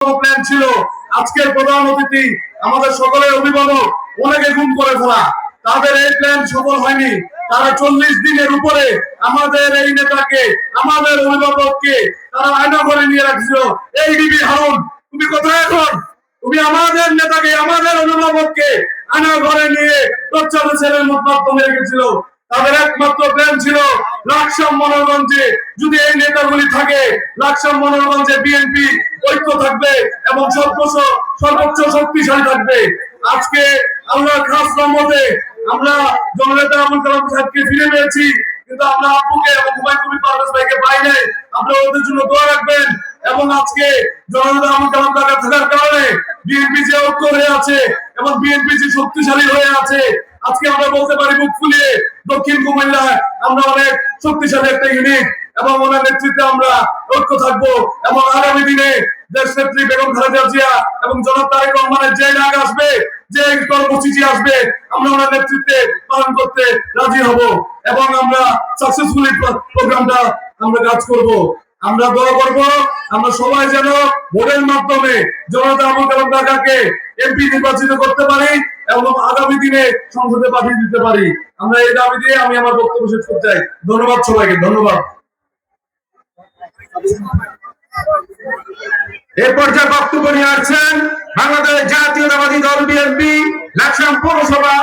Plan ছিল আজকের প্রধান অতিথি আমাদের সকলের অভিভাবক অনেকে গুম করে ফেলা, তাদের এই প্ল্যান সফল হয়নি। তারা 40 দিনের উপরে আমাদের এই নেতাকে, আমাদের অভিভাবককে তারা আয়না করে নিয়ে রাখছিল। এই ডিবি হারুন, তুমি কোথায় এখন? তুমি আমাদের নেতাকে, আমাদের অভিভাবককে আয়না ঘরে নিয়ে প্রচারের ছেলের মাধ্যমে রেখেছিল। তাদের একমাত্র প্ল্যান ছিল লাকসাম মনোরঞ্জে যদি এই নেতাগুলি থাকে, লাকসাম মনোরঞ্জে বিএনপি ঐক্য থাকবে এবং সর্বোচ্চ শক্তিশালী থাকবে। আজকে আল্লাহর খাস রহমতে আমরা জননেতা আবুল কালাম সাহেবকে ফিরে পেয়েছি, কিন্তু আমরা আপুকে এবং হুমায়ুন কবির পারভেজ ভাইকে পাই নাই। আপনারা ওদের জন্য দোয়া রাখবেন। এবং আজকে জননেতা আবুল কালাম ঢাকা থাকার কারণে বিএনপি যে ঐক্য হয়ে আছে এবং বিএনপি যে শক্তিশালী হয়ে আছে, আজকে আমরা বলতে পারি মুখ ফুলিয়ে দক্ষিণ কুমিল্লায় আমরা অনেক শক্তিশালী একটা ইউনিট এবং ওনার নেতৃত্বে আমরা ঐক্য থাকবো। এবং আগামী দিনে দেশ নেত্রী বেগম খালেদা জিয়া এবং জনাব তারেক রহমানের যে ডাক আসবে, যে কর্মসূচি আসবে, আমরা ওনার নেতৃত্বে পালন করতে রাজি হব এবং আমরা সাকসেসফুলি প্রোগ্রামটা আমরা কাজ করব। আমরা দোয়া করব আমরা সবাই যেন ভোটের মাধ্যমে জনতা আবুল কালাম ঢাকাকে এমপি নির্বাচিত করতে পারি এবং আগামী দিনে সংসদে পাঠিয়ে দিতে পারি। আমরা এই দাবি দিয়ে আমি আমার বক্তব্য শেষ করতে চাই। ধন্যবাদ সবাইকে, ধন্যবাদ। এই পর্যায়ে বক্তব্য নিয়ে আসছেন বাংলাদেশ জাতীয়তাবাদী দল বিএনপি লাকসাম পৌরসভা